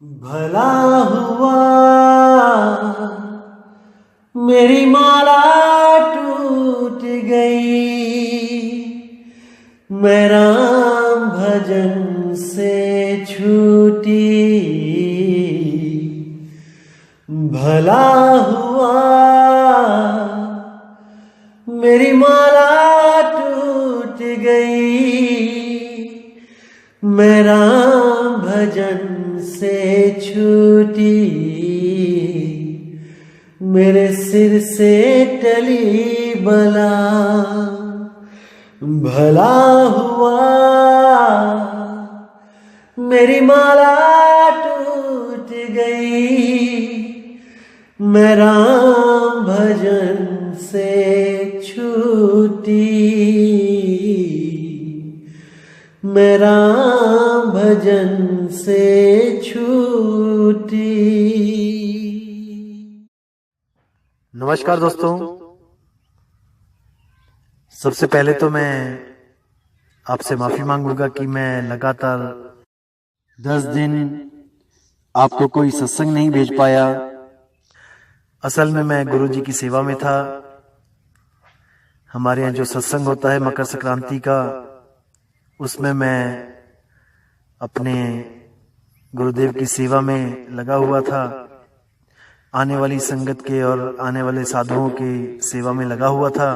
भला हुआ मेरी माला टूट गई, मैं राम भजन से छूटी। भला हुआ मेरी माला टूट गई, मैं राम भजन से छूटी। मेरे सिर से टली बला, भला हुआ मेरी माला टूट गई, मैं राम भजन से छूटी। मैं राम भजन से छूटी। नमस्कार दोस्तों, सबसे पहले तो मैं आपसे माफी मांगूंगा कि मैं लगातार 10 दिन आपको कोई सत्संग नहीं भेज पाया। असल में मैं गुरुजी की सेवा में था। हमारे यहाँ जो सत्संग होता है मकर संक्रांति का, उसमें मैं अपने गुरुदेव की सेवा में लगा हुआ था। आने वाली संगत के और आने वाले साधुओं की सेवा में लगा हुआ था,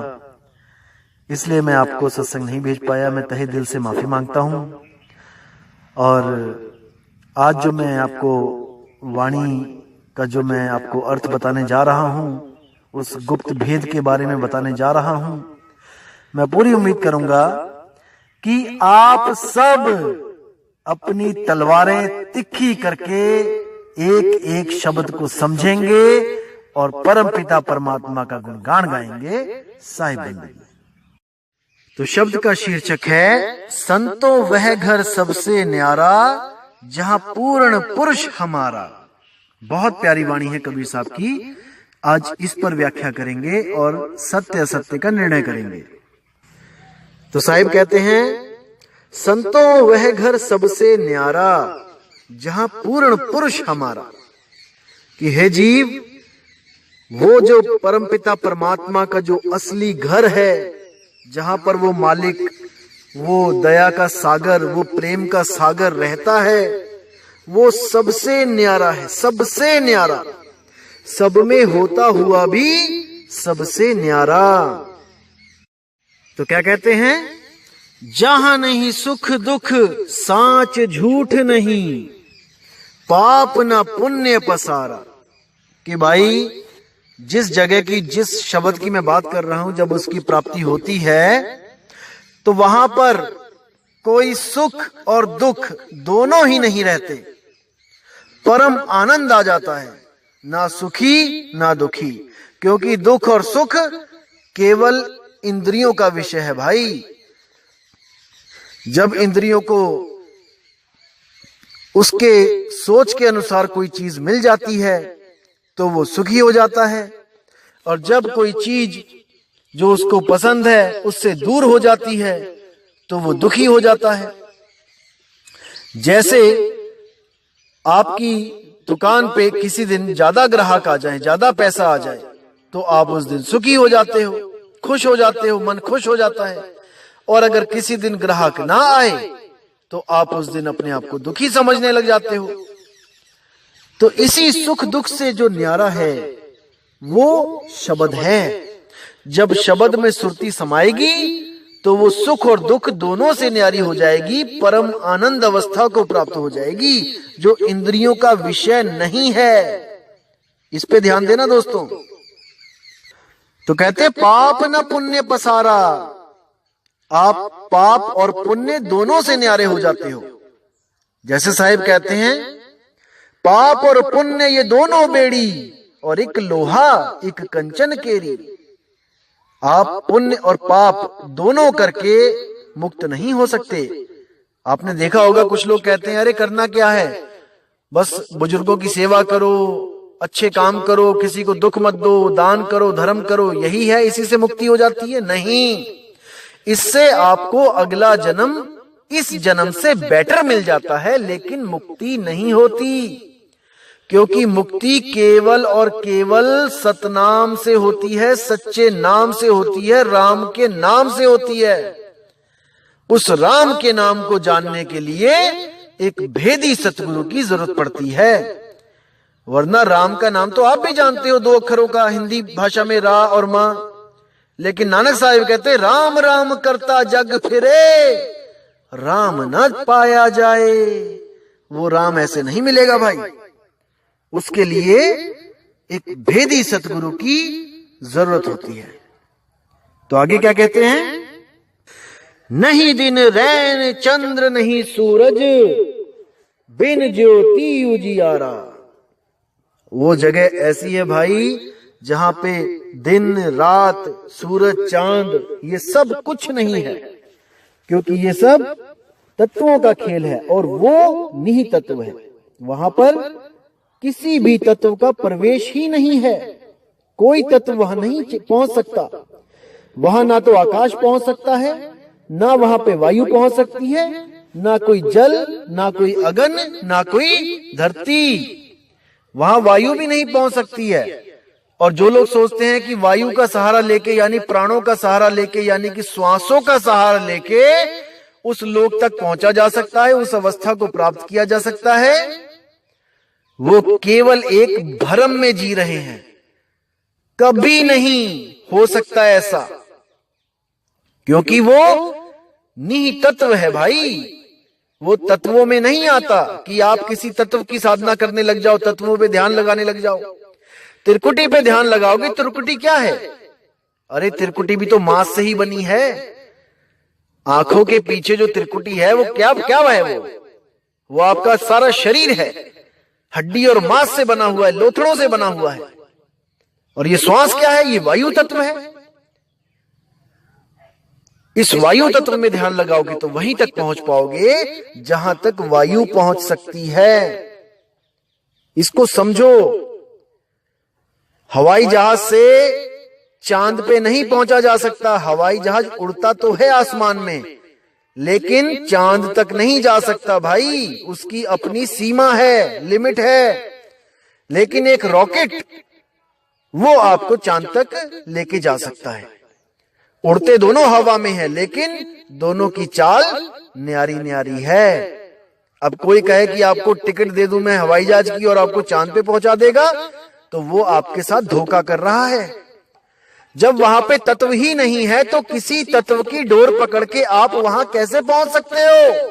इसलिए मैं आपको सत्संग नहीं भेज पाया। मैं तहे दिल से माफी मांगता हूँ। और आज जो मैं आपको वाणी का जो मैं आपको अर्थ बताने जा रहा हूँ, उस गुप्त भेद के बारे में बताने जा रहा हूँ। मैं पूरी उम्मीद करूंगा कि आप सब अपनी तलवारें तिखी करके एक एक शब्द को समझेंगे और परम पिता परमात्मा का गुणगान गाएंगे साहिब बंदगी। तो शब्द का शीर्षक है, संतो वह घर सबसे न्यारा जहां पूर्ण पुरुष हमारा। बहुत प्यारी वाणी है कबीर साहब की। आज इस पर व्याख्या करेंगे और सत्य असत्य का निर्णय करेंगे। तो साहिब कहते हैं, संतो वह घर सबसे न्यारा जहां पूर्ण पुरुष हमारा। कि हे जीव, वो जो परमपिता परमात्मा का जो असली घर है, जहां पर वो मालिक, वो दया का सागर, वो प्रेम का सागर रहता है, वो सबसे न्यारा है। सबसे न्यारा, सब में होता हुआ भी सबसे न्यारा। तो क्या कहते हैं, जहां नहीं सुख दुख साच झूठ नहीं, पाप न पुण्य पसारा। कि भाई, जिस जगह की, जिस शब्द की मैं बात कर रहा हूं, जब उसकी प्राप्ति होती है तो वहां पर कोई सुख और दुख दोनों ही नहीं रहते। परम आनंद आ जाता है, ना सुखी ना दुखी। क्योंकि दुख और सुख केवल इंद्रियों का विषय है भाई। जब इंद्रियों को उसके सोच के अनुसार कोई चीज मिल जाती है तो वो सुखी हो जाता है, और जब कोई चीज जो उसको पसंद है उससे दूर हो जाती है तो वो दुखी हो जाता है। जैसे आपकी दुकान पे किसी दिन ज्यादा ग्राहक आ जाए, ज्यादा पैसा आ जाए, तो आप उस दिन सुखी हो जाते हो, खुश हो जाते हो, मन खुश हो जाता है। और अगर किसी दिन ग्राहक ना आए तो आप उस दिन अपने आप को दुखी समझने लग जाते हो। तो इसी सुख दुख से जो न्यारा है वो शब्द है। जब शब्द में सुरती समाएगी तो वो सुख और दुख दोनों से न्यारी हो जाएगी, परम आनंद अवस्था को प्राप्त हो जाएगी, जो इंद्रियों का विषय नहीं है। इस पे ध्यान देना दोस्तों। तो कहते, पाप न पुण्य पसारा। आप पाप और पुण्य दोनों से न्यारे हो जाते हो। जैसे साहिब कहते हैं, पाप और पुण्य ये दोनों बेड़ी, और एक लोहा एक कंचन केरी। आप पुण्य और पाप दोनों करके मुक्त नहीं हो सकते। आपने देखा होगा, कुछ लोग कहते हैं, अरे करना क्या है, बस बुजुर्गों की सेवा करो, अच्छे काम करो, किसी को दुख मत दो, दान करो, धर्म करो, यही है, इसी से मुक्ति हो जाती है। नहीं, इससे आपको अगला जन्म इस जन्म से बेटर मिल जाता है, लेकिन मुक्ति नहीं होती। क्योंकि मुक्ति केवल और केवल सतनाम से होती है, सच्चे नाम से होती है, राम के नाम से होती है। उस राम के नाम को जानने के लिए एक भेदी सतगुरु की जरूरत पड़ती है। वरना राम का नाम तो आप भी जानते हो, 2 अक्षरों का, हिंदी भाषा में रा और मां। लेकिन नानक साहिब कहते राम राम करता जग फिरे, राम न पाया जाए। वो राम ऐसे नहीं मिलेगा भाई, उसके लिए एक भेदी सतगुरु की जरूरत होती है। तो आगे क्या कहते हैं? नहीं दिन रैन चंद्र नहीं सूरज, बिन ज्योति उजियारा। वो जगह ऐसी है भाई जहां पे दिन रात सूरज चांद ये सब कुछ नहीं है, क्योंकि ये सब तत्वों का खेल है और वो निहित तत्व है। वहां पर किसी भी तत्व का प्रवेश ही नहीं है, कोई तत्व वहां नहीं पहुंच सकता। वहां ना तो आकाश पहुंच सकता है, ना वहां पे वायु पहुंच सकती है, ना कोई जल, ना कोई अगन, ना कोई धरती। वहां वायु भी नहीं पहुंच सकती है। और जो लोग सोचते हैं कि वायु का सहारा लेके, यानी प्राणों का सहारा लेके, यानी कि श्वासों का सहारा लेके उस लोक तक पहुंचा जा सकता है, उस अवस्था को प्राप्त किया जा सकता है, वो केवल एक भ्रम में जी रहे हैं। कभी नहीं हो सकता ऐसा, क्योंकि वो निहित तत्व है भाई। वो तत्वों में नहीं आता कि आप किसी तत्व की साधना करने लग जाओ, तत्वों पे ध्यान लगाने लग जाओ। त्रिकुटी पे ध्यान लगाओगे, त्रिकुटी क्या है? अरे त्रिकुटी भी तो मांस से ही बनी है। आंखों के पीछे जो त्रिकुटी है वो क्या क्या है? वो आपका सारा शरीर है, हड्डी और मांस से बना हुआ है, लोथड़ों से बना हुआ है। और ये श्वास क्या है? ये वायु तत्व है। इस वायु तत्व में ध्यान लगाओगे तो वहीं तक पहुंच पाओगे जहां तक वायु पहुंच सकती है। इसको समझो। हवाई जहाज से चांद पे नहीं पहुंचा जा सकता। हवाई जहाज उड़ता तो है आसमान में, लेकिन चांद तक नहीं जा सकता भाई। उसकी अपनी सीमा है, लिमिट है। लेकिन एक रॉकेट वो आपको चांद तक लेके जा सकता है। उड़ते दोनों हवा में है, लेकिन दोनों की चाल न्यारी न्यारी है। अब कोई कहे कि आपको टिकट दे दूं मैं हवाई जहाज की और आपको चांद पे पहुंचा देगा, तो वो आपके साथ धोखा कर रहा है। जब वहां पे तत्व ही नहीं है तो किसी तत्व की डोर पकड़ के आप वहां कैसे पहुंच सकते हो?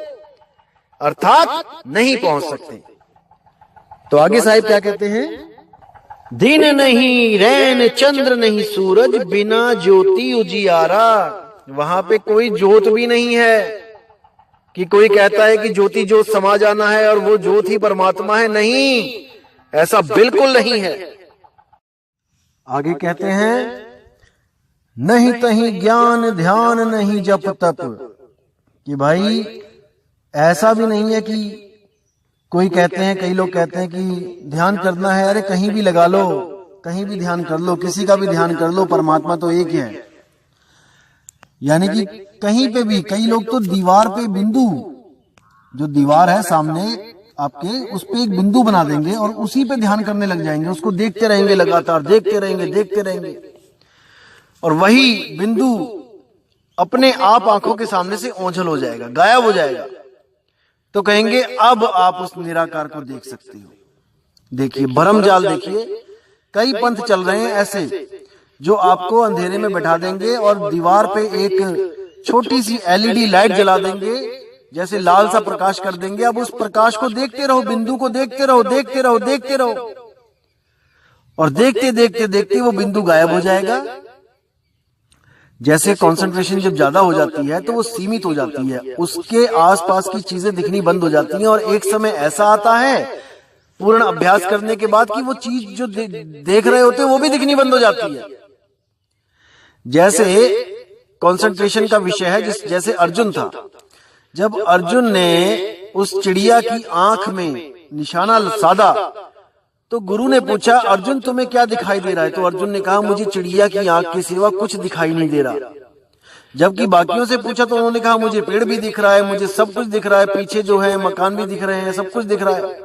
अर्थात नहीं पहुंच सकते। तो आगे साहिब क्या कहते हैं? दिन नहीं रैन चंद्र नहीं सूरज, बिना ज्योति उजियारा। वहां पे कोई ज्योत भी नहीं है कि कोई कहता है कि ज्योति ज्योत समा जाना है और वो ज्योत ही परमात्मा है। नहीं, ऐसा बिल्कुल नहीं है। आगे कहते हैं नहीं तहीं ज्ञान ध्यान नहीं जप तप। कि भाई ऐसा भी नहीं है कि कोई कहते हैं, कई लोग कहते हैं कि ध्यान करना है, अरे कहीं भी लगा लो, कहीं भी ध्यान कर लो, किसी का भी ध्यान कर लो, परमात्मा तो एक है। यानी कि कहीं पे भी, कई लोग तो दीवार पे बिंदु, जो दीवार है सामने आपके, उस पे एक बिंदु बना देंगे और उसी पे ध्यान करने लग जाएंगे। उसको देखते रहेंगे, लगातार देखते रहेंगे, देखते रहेंगे, और वही बिंदु अपने आप आंखों के सामने से ओझल हो जाएगा, गायब हो जाएगा। तो कहेंगे अब आप उस निराकार को देख सकते हो। देखिए भरम जाल, देखिए कई पंथ चल रहे हैं ऐसे, जो आपको अंधेरे में बैठा देंगे और दीवार पे एक छोटी सी एलईडी लाइट जला देंगे, जैसे लाल सा प्रकाश कर देंगे। अब उस प्रकाश को देखते रहो, बिंदु को देखते रहो, देखते रहो, देखते रहो, और देखते देखते देखते वो बिंदु गायब हो जाएगा। जैसे कंसंट्रेशन जब ज्यादा हो जाती है तो वो सीमित हो जाती है, उसके आसपास की चीजें दिखनी बंद हो जाती हैं। और एक समय ऐसा आता है पूर्ण अभ्यास करने के बाद कि वो चीज जो देख रहे होते हैं वो भी दिखनी बंद हो जाती है। जैसे कंसंट्रेशन का विषय है, जैसे अर्जुन था, जब अर्जुन ने उस चिड़िया की आंख में निशाना साधा तो गुरु ने पूछा अर्जुन तुम्हें क्या दिखाई दे रहा है? तो अर्जुन ने कहा मुझे चिड़िया की आंख के सिवा कुछ दिखाई नहीं दे रहा। जबकि बाकियों से पूछा तो उन्होंने कहा मुझे पेड़ भी दिख रहा है, मुझे सब कुछ दिख रहा है, पीछे जो है मकान भी दिख रहे हैं, सब कुछ दिख रहा है।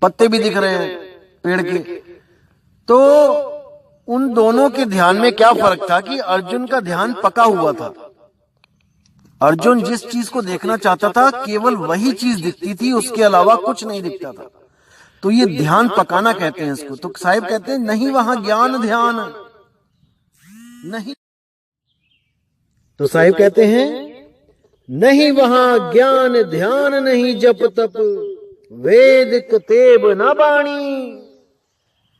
पत्ते भी दिख रहे हैं पेड़ के। तो उन दोनों के ध्यान में क्या फर्क था कि अर्जुन का ध्यान पका हुआ था। अर्जुन जिस चीज को देखना चाहता था केवल वही चीज दिखती थी, उसके अलावा कुछ नहीं दिखता था। तो ये ध्यान पकाना कहते हैं इसको। तो साहिब कहते हैं नहीं वहां ज्ञान ध्यान नहीं। तो साहिब कहते हैं नहीं वहां ज्ञान ध्यान नहीं, जप तप वेद कतेब न बाणी।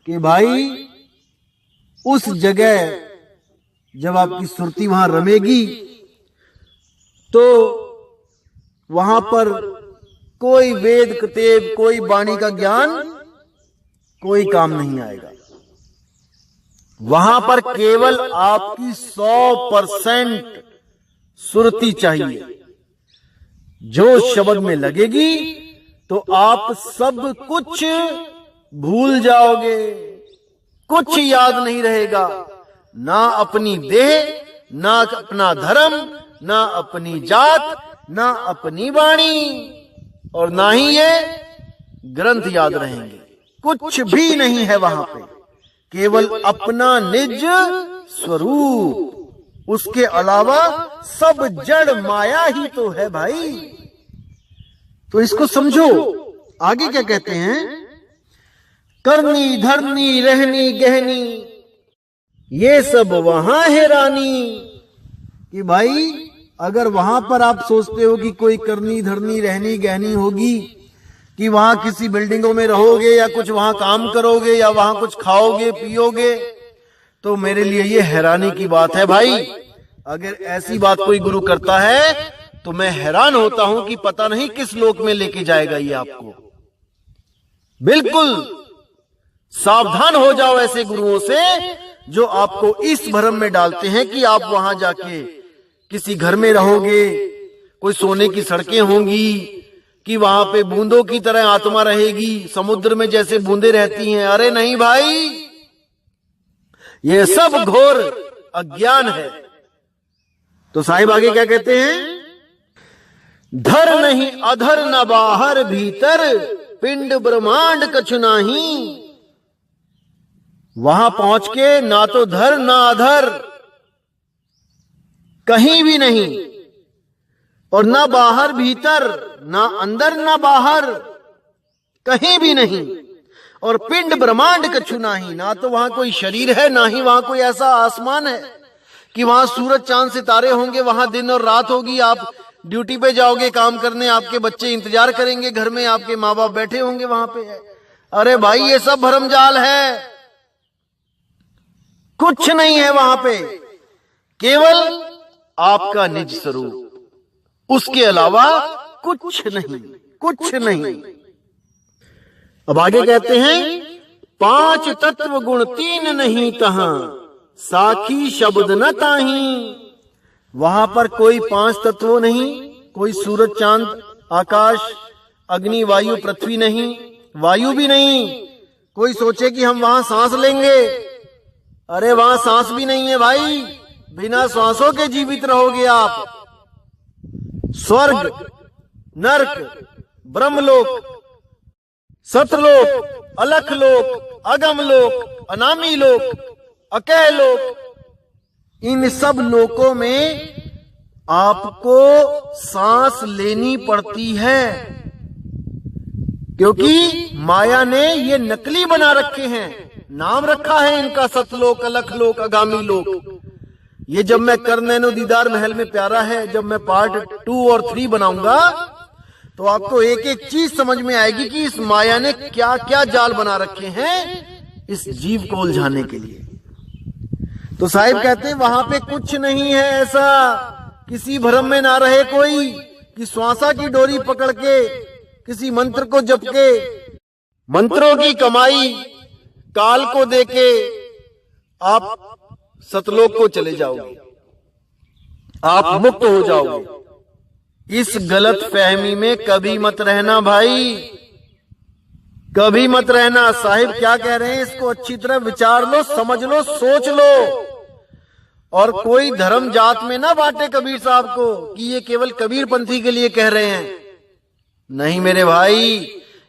कि भाई उस जगह जब आपकी सुरती वहां रमेगी तो वहां पर कोई वेद कतेब कोई वाणी का ज्ञान कोई काम नहीं आएगा। वहां पर केवल आपकी 100% सुरती चाहिए। जो शब्द में लगेगी तो आप सब कुछ भूल जाओगे, कुछ याद नहीं रहेगा, ना अपनी देह, ना अपना धर्म, ना अपनी जात, ना अपनी वाणी, और ना ही ये ग्रंथ याद रहेंगे। कुछ भी नहीं है वहां पे, केवल अपना निज स्वरूप। उसके अलावा सब जड़ माया ही तो है भाई। तो इसको समझो। आगे क्या कहते हैं, करनी धरनी रहनी गहनी ये सब वहां है रानी। कि भाई अगर वहां पर आप सोचते हो कि कोई करनी धरनी रहनी गहनी होगी, कि वहां किसी बिल्डिंगों में रहोगे या कुछ वहां काम करोगे या वहां कुछ खाओगे पियोगे, तो मेरे लिए ये हैरानी की बात है भाई। अगर ऐसी बात कोई गुरु करता है तो मैं हैरान होता हूं कि पता नहीं किस लोक में लेके जाएगा ये आपको। बिल्कुल सावधान हो जाओ ऐसे गुरुओं से जो आपको इस भ्रम में डालते हैं कि आप वहां जाके किसी घर में रहोगे, कोई सोने की सड़कें होंगी, कि वहां पे बूंदों की तरह आत्मा रहेगी, समुद्र में जैसे बूंदे रहती हैं। अरे नहीं भाई, ये सब घोर अज्ञान है। तो साहिब आगे क्या कहते हैं, धर नहीं अधर न बाहर भीतर पिंड ब्रह्मांड कछु नाही। वहां पहुंच के ना तो धर ना अधर, कहीं भी नहीं, और ना बाहर भीतर, ना अंदर ना बाहर, कहीं भी नहीं, और पिंड ब्रह्मांड कछु नाही। ना तो वहां कोई शरीर है, ना ही वहां कोई ऐसा आसमान है कि वहां सूरज चांद सितारे होंगे, वहां दिन और रात होगी, आप ड्यूटी पे जाओगे काम करने, आपके बच्चे इंतजार करेंगे घर में, आपके माँ बाप बैठे होंगे वहां पे। अरे भाई ये सब भरमजाल है, कुछ नहीं है वहां पे, केवल आपका निज स्वरूप, उसके अलावा कुछ नहीं, कुछ नहीं। अब आगे कहते हैं, 5 तत्व गुण 3 नहीं तहां साखी शब्द न ताही। वहां पर कोई 5 तत्वों नहीं, कोई सूरज चांद आकाश अग्नि वायु पृथ्वी नहीं, वायु भी नहीं। कोई सोचे कि हम वहां सांस लेंगे, अरे वहां सांस भी नहीं है भाई, बिना सांसों के जीवित रहोगे आप। स्वर्ग, नरक, ब्रह्मलोक, सतलोक, अलखलोक, अगमलोक, अनामी लोक, अकह लोक, इन सब लोकों में आपको सांस लेनी पड़ती है, क्योंकि माया ने ये नकली बना रखे हैं, नाम रखा है इनका सतलोक, अलखलोक, आगामी लोक। ये जब मैं कर नैनो दीदार महल में प्यारा है, जब मैं पार्ट 2 और 3 बनाऊंगा तो आपको एक एक चीज समझ में आएगी कि इस माया ने क्या क्या जाल बना रखे हैं इस जीव को उलझाने के लिए। तो साहिब कहते हैं वहां पे कुछ नहीं है ऐसा, किसी भ्रम में ना रहे कोई कि श्वासा की डोरी पकड़ के किसी मंत्र को जप के, मंत्रों की कमाई काल को देके आप सतलोक को चले जाओगे, आप मुक्त हो जाओगे। इस गलत फहमी में कभी मत रहना भाई, कभी मत रहना। साहिब क्या कह रहे हैं इसको अच्छी तरह विचार लो, समझ लो, सोच लो, और कोई धर्म जात में ना बांटे कबीर साहब को कि ये केवल कबीर पंथी के लिए कह रहे हैं। नहीं मेरे भाई,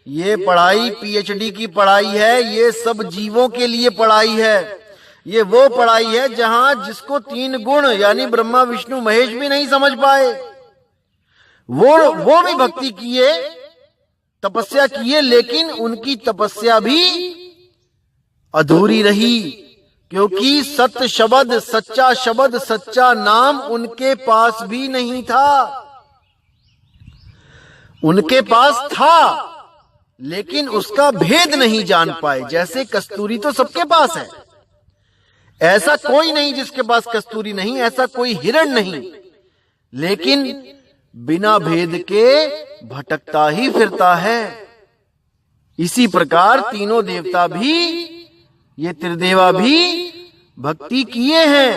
ये पढ़ाई पीएचडी की पढ़ाई है, ये सब जीवों के लिए पढ़ाई है। ये वो पढ़ाई है जहां जिसको 3 गुण यानी ब्रह्मा विष्णु महेश भी नहीं समझ पाए, वो भी भक्ति किए, तपस्या किए, लेकिन उनकी तपस्या भी अधूरी रही, क्योंकि सत्य शब्द, सच्चा शब्द, सच्चा नाम उनके पास भी नहीं था। उनके पास था लेकिन उसका भेद नहीं जान पाए। जैसे कस्तूरी तो सबके पास है, ऐसा कोई नहीं जिसके पास कस्तूरी नहीं, ऐसा कोई हिरण नहीं, लेकिन बिना भेद के भटकता ही फिरता है। इसी प्रकार तीनों देवता भी, ये त्रिदेवा भी भक्ति किए हैं।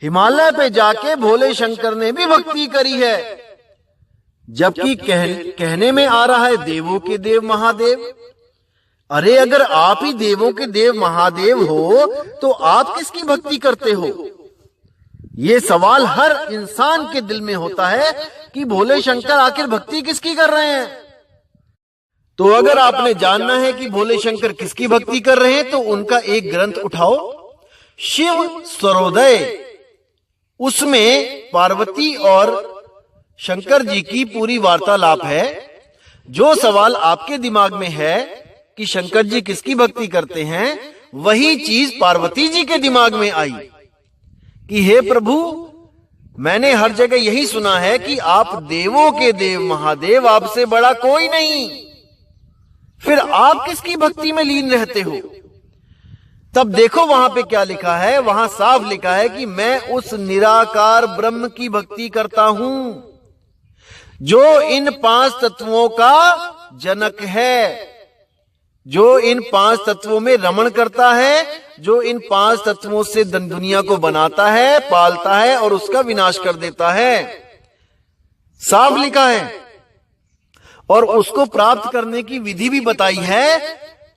हिमालय पे जाके भोले शंकर ने भी भक्ति करी है, जबकि कहने में आ रहा है देवों के देव महादेव। अरे अगर आप ही देवों के देव महादेव हो तो आप किसकी भक्ति करते हो? ये सवाल हर इंसान के दिल में होता है कि भोले शंकर आखिर भक्ति किसकी कर रहे हैं। तो अगर आपने जानना है कि भोले शंकर किसकी भक्ति कर रहे हैं तो उनका एक ग्रंथ उठाओ, शिव स्वरोदय। उसमें पार्वती और शंकर जी की पूरी वार्तालाप है। जो सवाल आपके दिमाग में है कि शंकर जी किसकी भक्ति करते हैं, वही चीज पार्वती जी के दिमाग में आई कि हे प्रभु, मैंने हर जगह यही सुना है कि आप देवों के देव महादेव, आपसे बड़ा कोई नहीं, फिर आप किसकी भक्ति में लीन रहते हो? तब देखो वहां पे क्या लिखा है। वहां साफ लिखा है कि मैं उस निराकार ब्रह्म की भक्ति करता हूं जो इन 5 तत्वों का जनक है, जो इन 5 तत्वों में रमण करता है, जो इन 5 तत्वों से दुनिया को बनाता है, पालता है और उसका विनाश कर देता है। साफ लिखा है। और उसको प्राप्त करने की विधि भी बताई है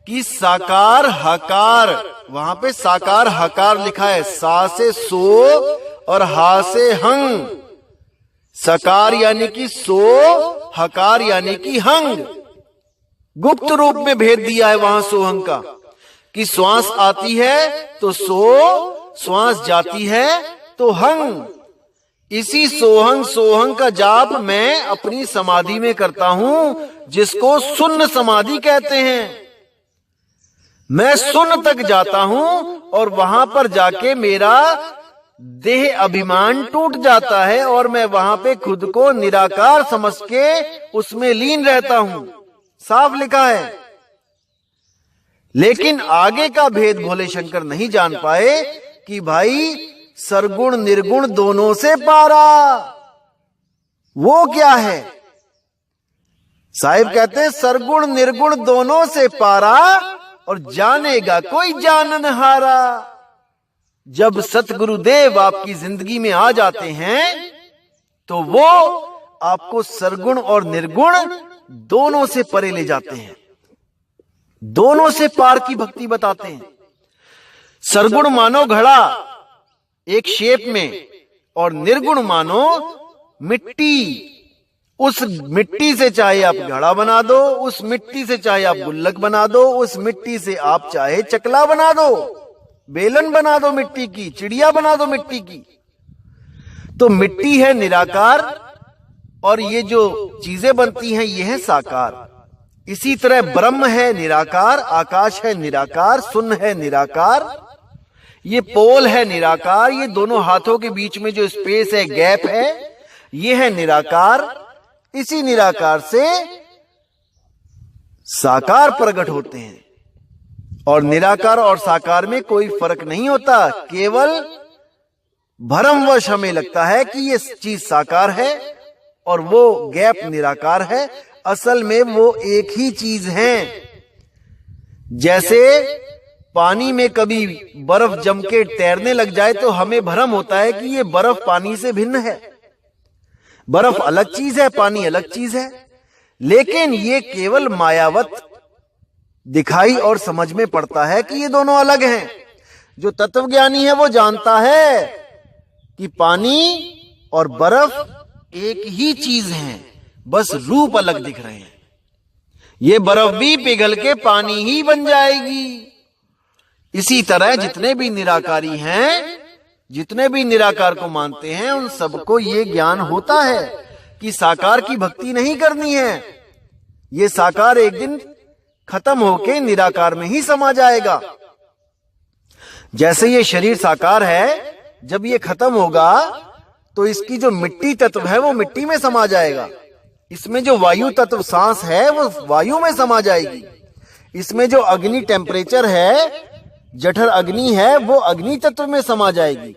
कि साकार हकार, वहां पे साकार हकार लिखा है, सा से सो और हा से हंग। सकार यानी कि सो, हकार यानी कि हंग। गुप्त रूप में भेद दिया है वहां सोहंग का कि श्वास आती है तो सो, श्वास जाती है तो हंग। इसी सोहंग का जाप मैं अपनी समाधि में करता हूं, जिसको शून्य समाधि कहते हैं। मैं शून्य तक जाता हूं और वहां पर जाके मेरा देह अभिमान टूट जाता है और मैं वहां पे खुद को निराकार समझ के उसमें लीन रहता हूं। साफ लिखा है। लेकिन आगे का भेद भोले शंकर नहीं जान पाए कि भाई सरगुण निर्गुण दोनों से पारा वो क्या है। साहिब कहते हैं सरगुण निर्गुण दोनों से पारा और जानेगा कोई जाननहारा। जब सतगुरुदेव आपकी जिंदगी में आ जाते हैं तो वो आपको सरगुण और निर्गुण दोनों से परे ले जाते हैं, दोनों से पार की भक्ति बताते हैं। सरगुण मानो घड़ा एक शेप में और निर्गुण मानो मिट्टी। उस मिट्टी से चाहे आप घड़ा बना दो, उस मिट्टी से चाहे आप गुल्लक बना दो, उस मिट्टी से आप चाहे चकला बना दो, बेलन बना दो मिट्टी की, चिड़िया बना दो मिट्टी की। तो मिट्टी है निराकार और ये जो चीजें बनती हैं ये है साकार। इसी तरह ब्रह्म है निराकार, आकाश है निराकार, शून्य है निराकार, ये पोल है निराकार, ये दोनों हाथों के बीच में जो स्पेस है, गैप है, ये है निराकार। इसी निराकार से साकार प्रकट होते हैं और निराकार और साकार में कोई फर्क नहीं होता। केवल भ्रमवश हमें लगता है कि ये चीज साकार है और वो गैप निराकार है। असल में वो एक ही चीज है। जैसे पानी में कभी बर्फ जम के तैरने लग जाए तो हमें भ्रम होता है कि ये बर्फ पानी से भिन्न है। बर्फ अलग चीज है, पानी अलग चीज है, लेकिन ये केवल मायावत दिखाई और समझ में पड़ता है कि ये दोनों अलग हैं। जो तत्वज्ञानी है वो जानता है कि पानी और बर्फ एक ही चीज है, बस रूप अलग दिख रहे हैं। ये बर्फ भी पिघल के पानी ही बन जाएगी। इसी तरह जितने भी निराकारी हैं, जितने भी निराकार को मानते हैं, उन सबको ये ज्ञान होता है कि साकार की भक्ति नहीं करनी है। ये साकार एक दिन खत्म होके निराकार में ही समा जाएगा। जैसे ये शरीर साकार है, जब ये खत्म होगा तो इसकी जो मिट्टी तत्व है वो मिट्टी में समा जाएगा। इसमें जो वायु तत्व सांस है वो वायु में समा जाएगी। इसमें जो अग्नि टेम्परेचर है, जठर अग्नि है, वो अग्नि तत्व में समा जाएगी।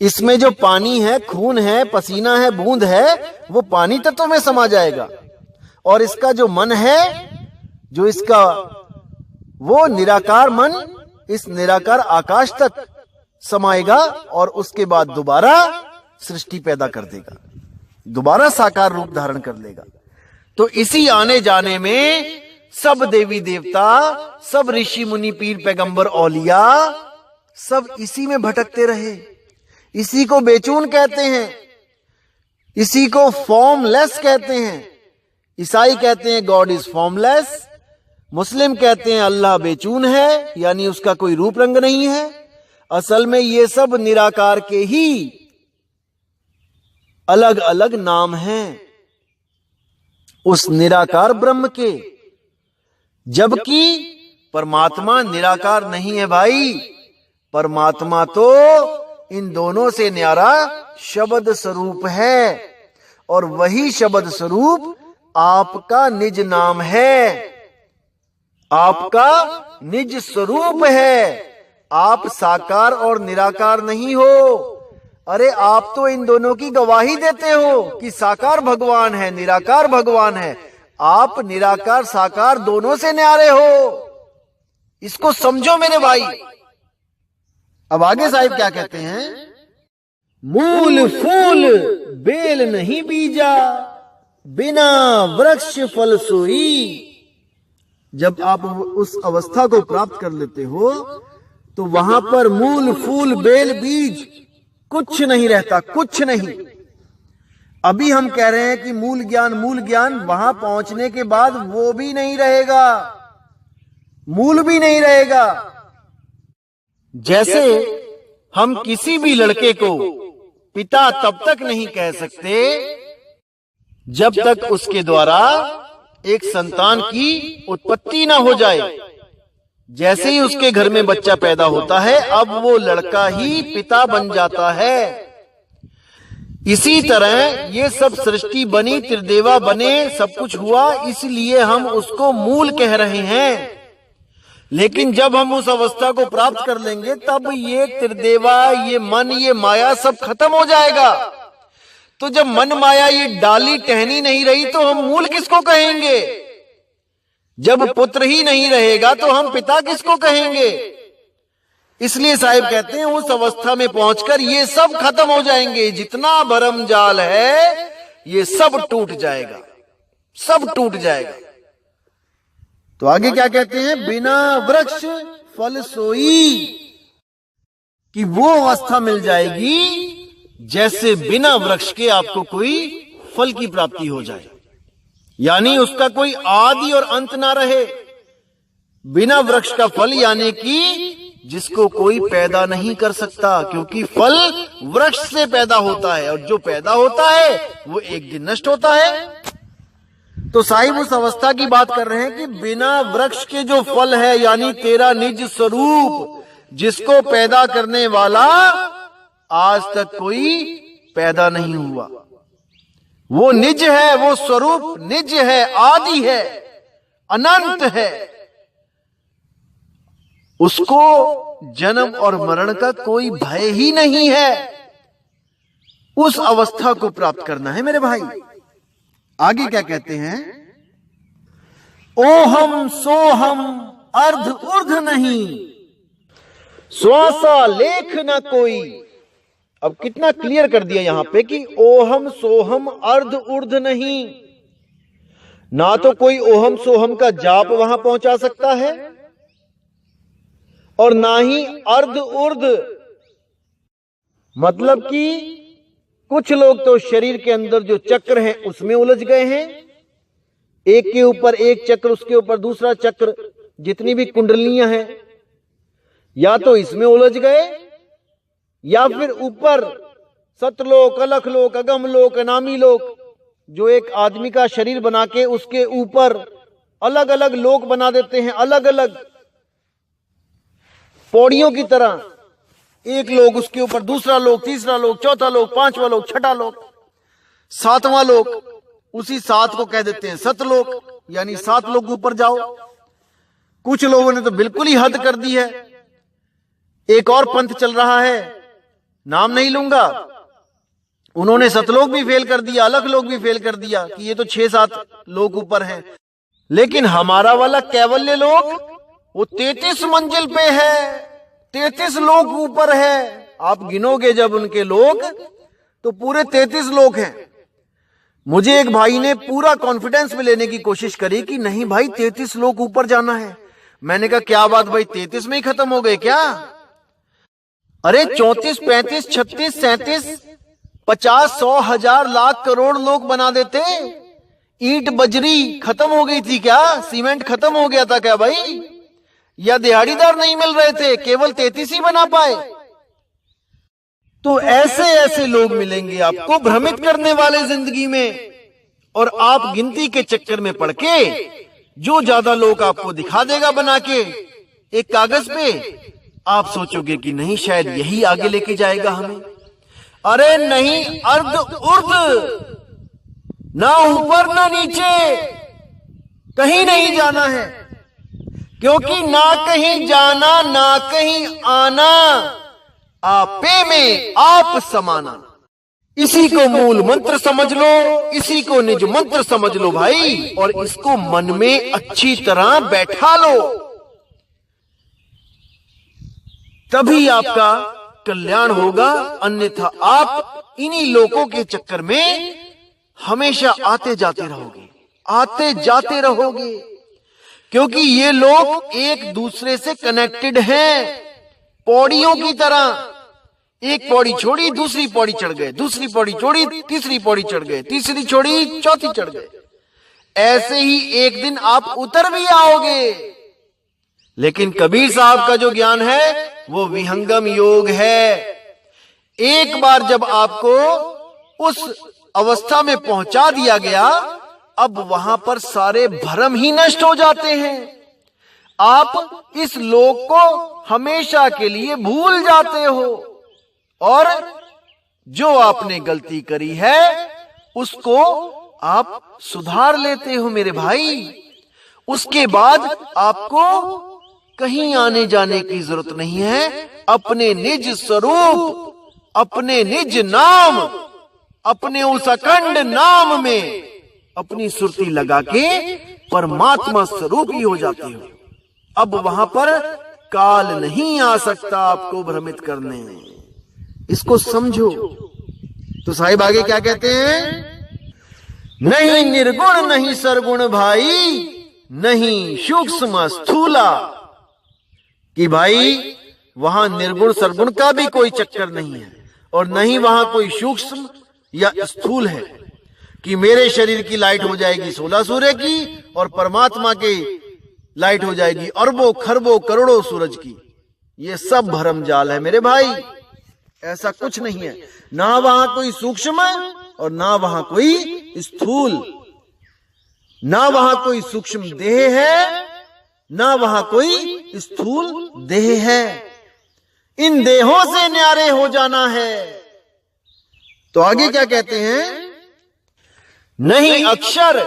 इसमें जो पानी है, खून है, पसीना है, बूंद है, वो पानी तत्व में समा जाएगा। और इसका जो मन है, जो इसका वो निराकार मन इस निराकार आकाश तक समाएगा और उसके बाद दोबारा सृष्टि पैदा कर देगा, दोबारा साकार रूप धारण कर लेगा। तो इसी आने जाने में सब देवी देवता, सब ऋषि मुनि, पीर पैगंबर, औलिया, सब इसी में भटकते रहे। इसी को बेचून कहते हैं, इसी को फॉर्मलेस कहते हैं। ईसाई कहते हैं गॉड इज फॉर्मलेस, मुस्लिम कहते हैं अल्लाह बेचून है, यानी उसका कोई रूप रंग नहीं है। असल में ये सब निराकार के ही अलग अलग नाम हैं, उस निराकार ब्रह्म के। जबकि परमात्मा निराकार नहीं है भाई। परमात्मा तो इन दोनों से न्यारा शब्द स्वरूप है, और वही शब्द स्वरूप आपका निज नाम है, आपका निज स्वरूप है। आप साकार और निराकार नहीं हो। अरे आप तो इन दोनों की गवाही देते हो कि साकार भगवान है, निराकार भगवान है। आप निराकार साकार दोनों से न्यारे हो, इसको समझो मेरे भाई। अब आगे साहिब क्या कहते हैं? मूल फूल बेल नहीं बीजा, बिना वृक्ष फल सोई। जब आप उस अवस्था को प्राप्त कर लेते हो तो वहां पर मूल फूल बेल बीज कुछ नहीं रहता, कुछ नहीं। अभी हम कह रहे हैं कि मूल ज्ञान, वहां पहुंचने के बाद वो भी नहीं रहेगा, मूल भी नहीं रहेगा। जैसे हम किसी भी लड़के को पिता तब तक नहीं कह सकते जब तक उसके द्वारा एक संतान की उत्पत्ति ना हो जाए। जैसे ही उसके घर में बच्चा पैदा होता है, अब वो लड़का ही पिता बन जाता है। इसी तरह ये सब सृष्टि बनी, त्रिदेवा बने, सब कुछ हुआ, इसलिए हम उसको मूल कह रहे हैं। लेकिन जब हम उस अवस्था को प्राप्त कर लेंगे तब ये त्रिदेवा, ये मन, ये माया सब खत्म हो जाएगा। तो जब मन माया ये डाली टहनी नहीं रही तो हम मूल किसको कहेंगे? जब पुत्र ही नहीं रहेगा तो हम पिता किसको कहेंगे? इसलिए साहिब कहते हैं उस अवस्था में पहुंचकर ये सब खत्म हो जाएंगे। जितना भरम जाल है ये सब टूट जाएगा, सब टूट जाएगा। तो आगे क्या कहते हैं? बिना वृक्ष फल सोई, कि वो अवस्था मिल जाएगी जैसे बिना वृक्ष के आपको कोई फल की प्राप्ति हो जाए, यानी उसका कोई आदि और अंत ना रहे। बिना वृक्ष का फल यानी कि जिसको कोई पैदा नहीं कर सकता, क्योंकि फल वृक्ष से पैदा होता है और जो पैदा होता है वो एक दिन नष्ट होता है। तो साहिब उस अवस्था की बात कर रहे हैं कि बिना वृक्ष के जो फल है, यानी तेरा निज स्वरूप, जिसको पैदा करने वाला आज तक कोई पैदा नहीं हुआ। वो निज है, वो स्वरूप निज है, आदि है, अनंत है। उसको जन्म और मरण का कोई भय ही नहीं है। उस अवस्था को प्राप्त करना है मेरे भाई। आगे क्या कहते हैं? ओहम सोहम अर्ध ऊर्ध नहीं, श्वासा लेख न कोई। अब कितना क्लियर कर दिया यहां पे कि ओहम सोहम अर्ध ऊर्ध नहीं। ना तो कोई ओहम सोहम का जाप वहां पहुंचा सकता है और ना ही अर्ध ऊर्ध। मतलब कि कुछ लोग तो शरीर के अंदर जो चक्र है उसमें उलझ गए हैं, एक के ऊपर एक चक्र, उसके ऊपर दूसरा चक्र, जितनी भी कुंडलियां हैं, या तो इसमें उलझ गए या फिर ऊपर सतलोक, अलखलोक, अगमलोक, अनामी लोक, जो एक आदमी का शरीर बना के उसके ऊपर अलग अलग लोक बना देते हैं, अलग अलग पौड़ियों की तरह। एक लोक, उसके ऊपर दूसरा लोक, तीसरा लोक, चौथा लोक, पांचवा लोक, छठा लोक, सातवां लोक, उसी सात को कह देते हैं सतलोक, यानी 7 लोग ऊपर जाओ। कुछ लोगों ने तो बिल्कुल ही हद कर दी है। एक और पंथ चल रहा है, नाम नहीं लूंगा, उन्होंने सतलोक भी फेल कर दिया, अलग लोग भी फेल कर दिया कि ये तो 6-7 लोग ऊपर हैं। लेकिन हमारा वाला कैवल्य लोक वो 33 मंजिल पे है, 33 लोग ऊपर है। आप गिनोगे जब उनके लोग तो पूरे 33 लोग हैं। मुझे एक भाई ने पूरा कॉन्फिडेंस में लेने की कोशिश करी कि नहीं भाई 33 लोग ऊपर जाना है। मैंने कहा क्या बात भाई, 33 में ही खत्म हो गए क्या? अरे 34, 35, 36, 37, 50, 100, 1000, लाख, करोड़ लोग बना देते। ईंट बजरी खत्म हो गई थी क्या? सीमेंट खत्म हो गया था क्या भाई? या दिहाड़ीदार नहीं मिल रहे थे, केवल 33 ही बना पाए? तो ऐसे ऐसे लोग मिलेंगे आपको भ्रमित करने वाले जिंदगी में, और आप गिनती के चक्कर में पड़ के जो ज्यादा लोग आपको दिखा देगा बना के एक कागज पे, आप सोचोगे कि नहीं शायद यही आगे लेके जाएगा हमें। अरे नहीं, अर्ध उर्ध, ना ऊपर ना नीचे, कहीं नहीं जाना है, क्योंकि ना कहीं जाना ना कहीं आना, आपे में आप समाना। इसी को मूल मंत्र समझ लो, इसी को निज मंत्र समझ लो भाई, और इसको मन में अच्छी तरह बैठा लो, तभी आपका कल्याण होगा। अन्यथा आप इन्हीं लोगों के चक्कर में हमेशा आते जाते रहोगे, आते जाते रहोगे, क्योंकि ये लोग एक दूसरे से कनेक्टेड हैं, पौड़ियों की तरह। एक पौड़ी छोड़ी, दूसरी पौड़ी चढ़ गए, दूसरी पौड़ी छोड़ी, तीसरी पौड़ी चढ़ गए, तीसरी छोड़ी, चौथी चढ़ गए। ऐसे ही एक दिन आप उतर भी आओगे। लेकिन कबीर साहब का जो ज्ञान है वो विहंगम योग है। एक बार जब आपको उस अवस्था में पहुंचा दिया गया, अब वहां पर सारे भ्रम ही नष्ट हो जाते हैं। आप इस लोक को हमेशा के लिए भूल जाते हो, और जो आपने गलती करी है उसको आप सुधार लेते हो मेरे भाई। उसके बाद आपको कहीं आने जाने की जरूरत नहीं है। अपने निज स्वरूप, अपने निज नाम, अपने उस अखंड नाम में अपनी सुरती लगा के परमात्मा स्वरूप ही हो जाते हो। अब वहां पर काल नहीं आ सकता आपको भ्रमित करने। इसको समझो। तो साहिब आगे क्या कहते हैं? नहीं निर्गुण नहीं सरगुण भाई, नहीं सूक्ष्म स्थूला। कि भाई वहां निर्गुण सरगुण का भी कोई चक्कर नहीं है, और नहीं वहां कोई सूक्ष्म या स्थूल है कि मेरे शरीर की लाइट हो जाएगी 16 सूर्य की, और परमात्मा की लाइट हो जाएगी अरबों खरबों करोड़ों सूरज की। ये सब भरम जाल है मेरे भाई, ऐसा कुछ नहीं है। ना वहां कोई सूक्ष्म और ना वहां कोई स्थूल, ना वहां कोई सूक्ष्म देह है, ना वहां कोई स्थूल देह है। इन देहों से न्यारे हो जाना है। तो आगे क्या कहते हैं? नहीं अक्षर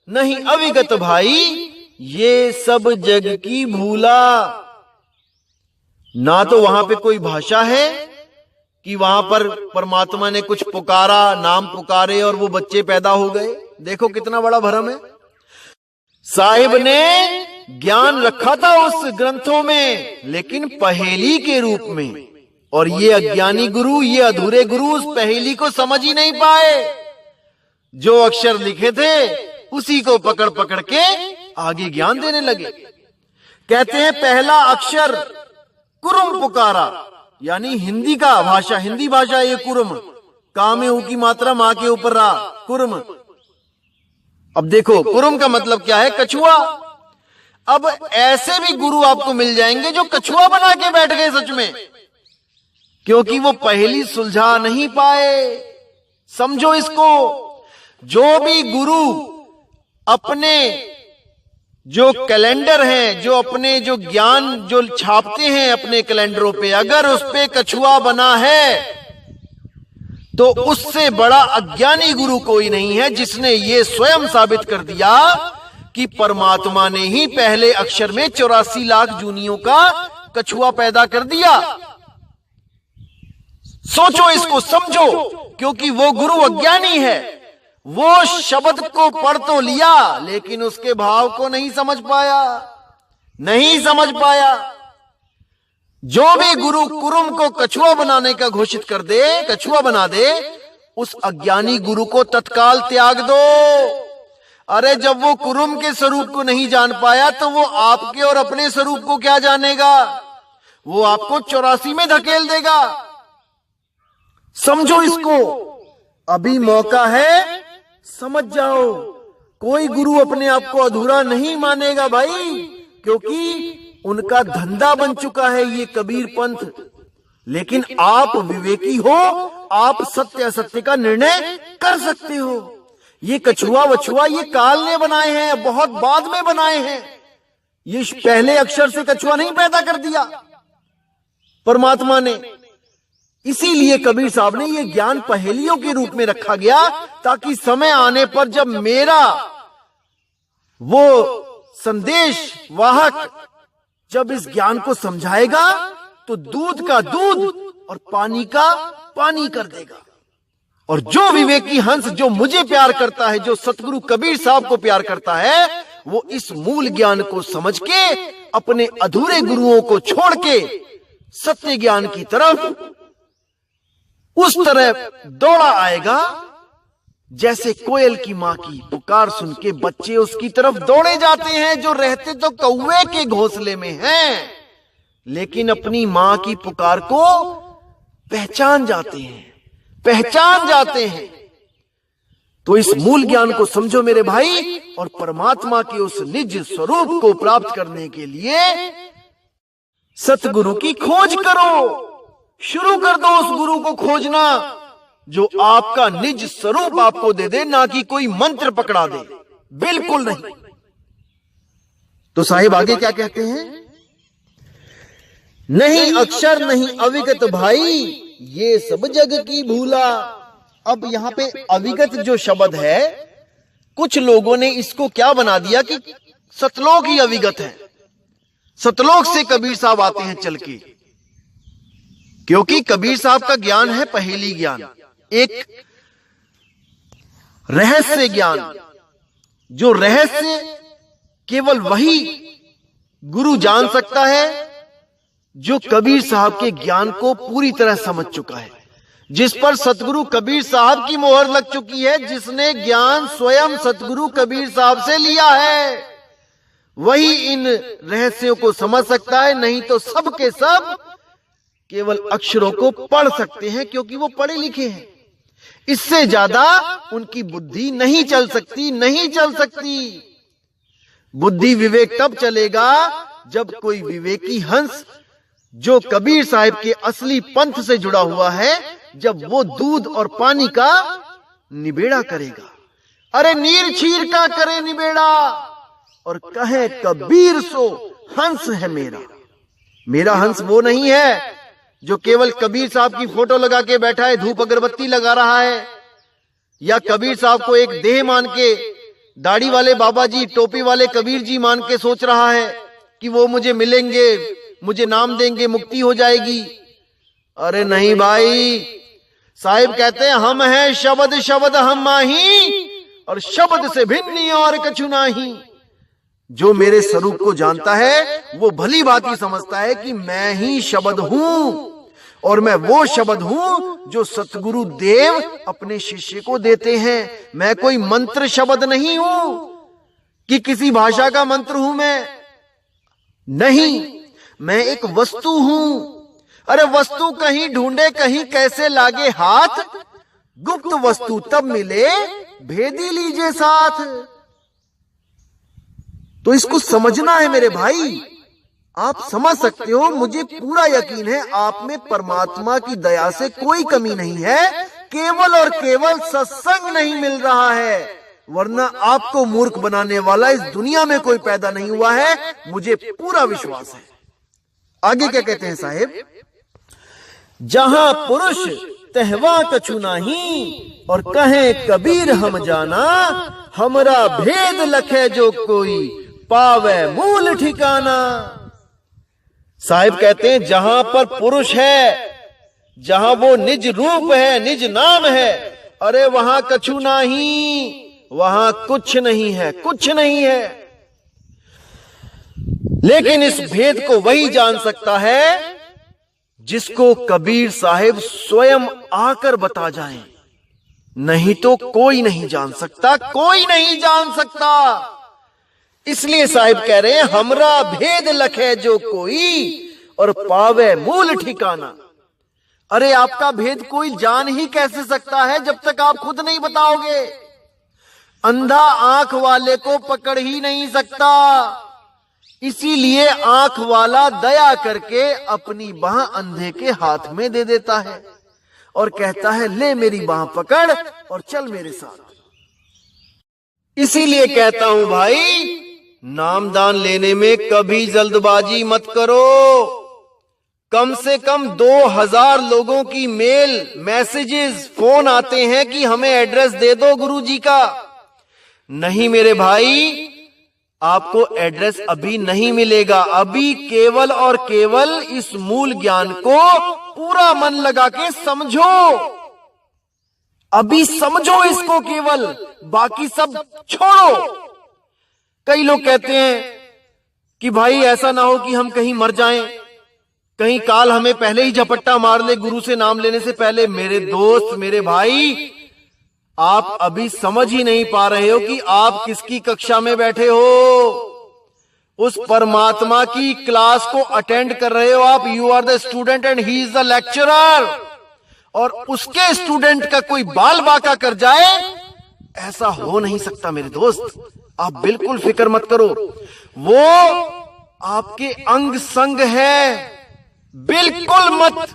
नहीं अविगत भाई, ये सब जग की भूला। ना तो वहां पे कोई भाषा है कि वहां पर परमात्मा ने कुछ पुकारा, नाम पुकारे और वो बच्चे पैदा हो गए। देखो कितना बड़ा भ्रम है। साहिब ने ज्ञान रखा था उस ग्रंथों में, लेकिन पहेली के रूप में, और ये अज्ञानी गुरु, ये अधूरे गुरु उस पहेली को समझ ही नहीं पाए। जो अक्षर लिखे थे उसी को पकड़ पकड़ के आगे ज्ञान देने लगे। कहते हैं पहला अक्षर कुरुम पुकारा, यानी हिंदी का भाषा, हिंदी भाषा ये कुरुम, का में ऊ की मात्रा मां के ऊपर रहा, कुरुम। अब देखो, कुरुम का मतलब क्या है? कछुआ। अब ऐसे भी गुरु आपको मिल जाएंगे जो कछुआ बना के बैठ गए सच में, क्योंकि वो पहेली सुलझा नहीं पाए। समझो इसको, जो भी गुरु अपने जो कैलेंडर हैं, जो अपने जो ज्ञान जो छापते हैं अपने कैलेंडरों पे, अगर उस पे कछुआ बना है तो उससे बड़ा अज्ञानी गुरु कोई नहीं है, जिसने ये स्वयं साबित कर दिया कि परमात्मा ने ही पहले अक्षर में 84 लाख जूनियों का कछुआ पैदा कर दिया। सोचो इसको, समझो, क्योंकि वो गुरु अज्ञानी है। वो शब्द को पढ़ तो लिया लेकिन उसके भाव को नहीं समझ पाया, नहीं समझ पाया। जो भी गुरु कुरुम को कछुआ बनाने का घोषित कर दे, कछुआ बना दे, उस अज्ञानी गुरु को तत्काल त्याग दो। अरे जब वो कुरुम के स्वरूप को नहीं जान पाया तो वो आपके और अपने स्वरूप को क्या जानेगा? वो आपको 84 में धकेल देगा। समझो इसको, अभी मौका है, समझ जाओ। कोई गुरु अपने आप को अधूरा नहीं मानेगा भाई, क्योंकि उनका धंधा बन चुका है ये कबीर पंथ। लेकिन आप विवेकी हो, आप सत्य असत्य का निर्णय कर सकते हो। ये कछुआ वछुआ ये काल ने बनाए हैं, बहुत बाद में बनाए हैं। ये पहले अक्षर से कछुआ नहीं पैदा कर दिया परमात्मा ने। इसीलिए कबीर साहब ने ये ज्ञान पहेलियों के रूप में रखा गया, ताकि समय आने पर जब मेरा वो संदेश वाहक जब इस ज्ञान को समझाएगा तो दूध का दूध और पानी का पानी कर देगा। और जो विवेकी हंस जो मुझे प्यार करता है, जो सतगुरु कबीर साहब को प्यार करता है, वो इस मूल ज्ञान को समझ के अपने अधूरे गुरुओं को छोड़ के सत्य ज्ञान की तरफ उस तरह दौड़ा आएगा जैसे कोयल की मां की पुकार सुन के बच्चे उसकी तरफ दौड़े जाते हैं, जो रहते तो कौवे के घोंसले में हैं, लेकिन अपनी मां की पुकार को पहचान जाते हैं, पहचान जाते हैं। तो इस मूल ज्ञान को समझो मेरे भाई, और परमात्मा के उस निज स्वरूप को प्राप्त करने के लिए सतगुरु की खोज करो। शुरू कर दो उस गुरु को खोजना जो आपका निज स्वरूप आपको दे दे, ना कि कोई मंत्र पकड़ा दे, बिल्कुल नहीं। तो साहिब आगे क्या कहते हैं? नहीं अक्षर नहीं अविगत भाई, ये सब जग की भूला। अब यहां पे अविगत जो शब्द है, कुछ लोगों ने इसको क्या बना दिया कि सतलोक ही अविगत है। सतलोक से कबीर साहब आते हैं चल के, क्योंकि कबीर साहब का ज्ञान है पहेली ज्ञान, एक रहस्य ज्ञान, जो रहस्य केवल वही गुरु जान सकता है जो कबीर साहब के ज्ञान को पूरी तरह समझ चुका है, जिस पर सतगुरु कबीर साहब की मोहर लग चुकी है, जिसने ज्ञान स्वयं सतगुरु कबीर साहब से लिया है, वही इन रहस्यों को समझ सकता है। नहीं तो सब के सब केवल अक्षरों को पढ़ सकते हैं, क्योंकि वो पढ़े लिखे हैं। इससे ज्यादा उनकी बुद्धि नहीं चल सकती, नहीं चल सकती। बुद्धि विवेक तब चलेगा जब कोई विवेकी हंस जो कबीर साहब के असली पंथ से जुड़ा हुआ है, जब वो दूध और पानी का निबेड़ा करेगा। अरे नीर छीर का करे निबेड़ा, और कहे कबीर सो हंस है मेरा। मेरा हंस वो नहीं है जो केवल कबीर साहब की फोटो लगा के बैठा है, धूप अगरबत्ती लगा रहा है, या कबीर साहब को एक देह मान के, दाढ़ी वाले बाबा जी, टोपी वाले कबीर जी मान के सोच रहा है कि वो मुझे मिलेंगे, मुझे नाम देंगे, मुक्ति हो जाएगी। अरे नहीं भाई, साहिब कहते हैं हम हैं शब्द शब्द हम माही, और शब्द से भिन्न और कछु नाही। जो मेरे स्वरूप को जानता है वो भली भांति समझता है कि मैं ही शब्द हूं, और मैं वो शब्द हूं जो सतगुरु देव अपने शिष्य को देते हैं। मैं कोई मंत्र शब्द नहीं हूं कि किसी भाषा का मंत्र हूं मैं, नहीं, मैं एक वस्तु हूं। अरे वस्तु कहीं ढूंढे कहीं कैसे लागे हाथ, गुप्त वस्तु तब मिले भेदी लीजिए साथ। तो इसको समझना है मेरे भाई। आप समझ सकते हो, मुझे पूरा यकीन है आप में परमात्मा की दया से कोई कमी नहीं है, केवल और केवल सत्संग नहीं मिल रहा है, वरना आपको मूर्ख बनाने वाला इस दुनिया में कोई पैदा नहीं हुआ है, मुझे पूरा विश्वास है। आगे क्या कहते हैं साहेब, जहां पुरुष तहवा कछु नाही, और कहे कबीर हम जाना, हमरा भेद लखे जो कोई, पावे मूल ठिकाना। साहिब कहते हैं जहां पर पुरुष है, जहां वो निज रूप है, निज नाम है, अरे वहां कछु नहीं, वहां कुछ नहीं है, कुछ नहीं है। लेकिन इस भेद को वही जान सकता है जिसको कबीर साहिब स्वयं आकर बता जाएं, नहीं तो कोई नहीं जान सकता, कोई नहीं जान सकता। इसलिए साहिब कह रहे हैं हमरा भेद लखे जो कोई, और पावे मूल ठिकाना। अरे आपका भेद कोई जान ही कैसे सकता है जब तक आप खुद नहीं बताओगे। अंधा आंख वाले को पकड़ ही नहीं सकता, इसीलिए आंख वाला दया करके अपनी बाह अंधे के हाथ में दे देता है और कहता है ले मेरी बाह पकड़ और चल मेरे साथ। इसीलिए कहता हूं भाई, नामदान लेने में कभी जल्दबाजी मत करो। कम से कम 2000 लोगों की मेल, मैसेजेस, फोन आते हैं कि हमें एड्रेस दे दो गुरुजी का। नहीं मेरे भाई, आपको एड्रेस अभी नहीं मिलेगा। अभी केवल और केवल इस मूल ज्ञान को पूरा मन लगा के समझो, अभी समझो इसको केवल, बाकी सब छोड़ो। कई लोग कहते हैं कि भाई ऐसा ना हो कि हम कहीं मर जाएं, कहीं काल हमें पहले ही झपट्टा मार ले गुरु से नाम लेने से पहले। मेरे दोस्त, मेरे भाई, आप अभी समझ ही नहीं पा रहे हो कि आप किसकी कक्षा में बैठे हो। उस परमात्मा की क्लास को अटेंड कर रहे हो आप। You are the student and he is the lecturer. और उसके स्टूडेंट का कोई बाल बाका कर जाए, ऐसा हो नहीं सकता मेरे दोस्त। आप बिल्कुल फिक्र मत करो, वो आपके अंग संग है। बिल्कुल मत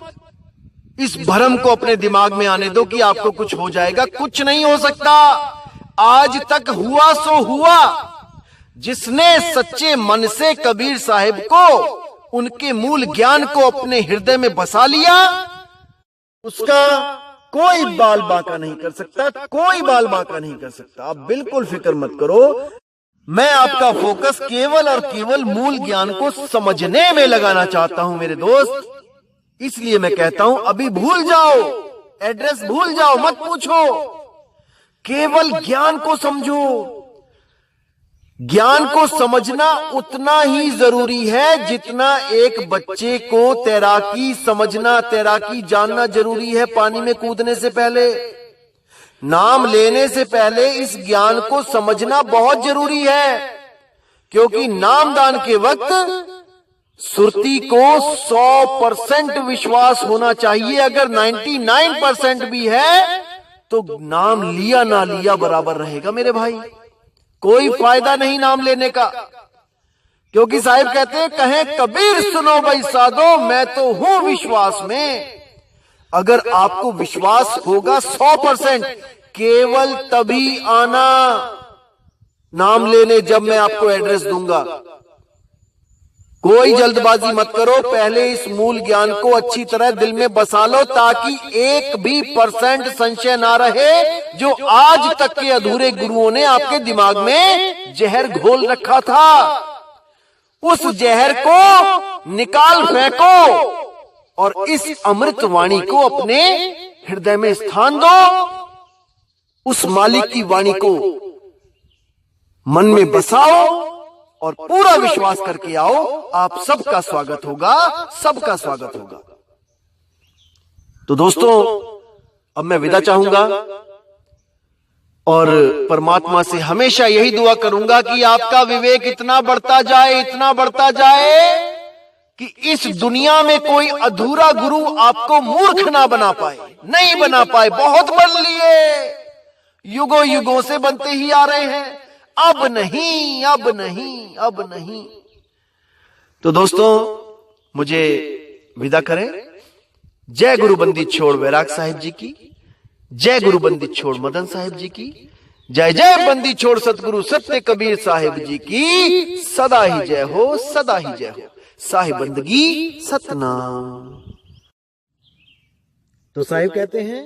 इस भ्रम को अपने दिमाग में आने दो कि आपको कुछ हो जाएगा। कुछ नहीं हो सकता। आज तक हुआ सो हुआ। जिसने सच्चे मन से कबीर साहिब को, उनके मूल ज्ञान को अपने हृदय में बसा लिया, उसका कोई बाल बाका नहीं कर सकता, कोई बाल बाका नहीं कर सकता। आप बिल्कुल फिक्र मत करो। मैं आपका फोकस केवल और केवल मूल ज्ञान को समझने में लगाना चाहता हूं मेरे दोस्त। इसलिए मैं कहता हूं अभी भूल जाओ, एड्रेस भूल जाओ, मत पूछो, केवल ज्ञान को समझो। ज्ञान को समझना उतना ही जरूरी है जितना एक बच्चे को तैराकी समझना, तैराकी जानना जरूरी है पानी में कूदने से पहले। नाम लेने से पहले इस ज्ञान को समझना बहुत जरूरी है, क्योंकि नामदान के वक्त सुरती को 100% विश्वास होना चाहिए। अगर 99% भी है तो नाम लिया ना लिया बराबर रहेगा मेरे भाई। कोई फायदा नहीं नाम लेने का, क्योंकि साहिब कहते हैं कहें कबीर सुनो भाई साधो, मैं तो हूं विश्वास में। अगर आपको विश्वास होगा 100%, केवल तभी आना नाम लेने जब मैं आपको एड्रेस दूंगा। कोई जल्दबाजी मत करो, पहले इस मूल ज्ञान को अच्छी तरह दिल में बसा लो, ताकि 1% संशय ना रहे जो आज तक के अधूरे गुरुओं ने आपके दिमाग में जहर घोल रखा था। उस जहर को निकाल फेंको और इस अमृत वाणी को अपने हृदय में स्थान दो। उस मालिक की वाणी को मन में बसाओ और पूरा विश्वास करके आओ। आप सबका स्वागत होगा, सबका स्वागत होगा। तो दोस्तों, अब मैं विदा चाहूंगा और परमात्मा से हमेशा यही दुआ करूंगा कि आपका विवेक इतना बढ़ता जाए, इतना बढ़ता जाए कि इस दुनिया में कोई अधूरा गुरु आपको मूर्ख ना बना पाए, नहीं बना पाए। बहुत बन लिए, युगों युगों से बनते ही आ रहे हैं। अब नहीं, अब नहीं, अब नहीं। तो दोस्तों मुझे विदा करें। जय गुरु बंदी छोड़ वैराग साहिब जी की, जय गुरु बंदी छोड़ मदन साहिब जी की, जय जय बंदी छोड़ सतगुरु सत्य कबीर साहिब जी की सदा ही जय हो, सदा ही जय हो। साहिब बंदगी सतनाम। तो साहिब कहते हैं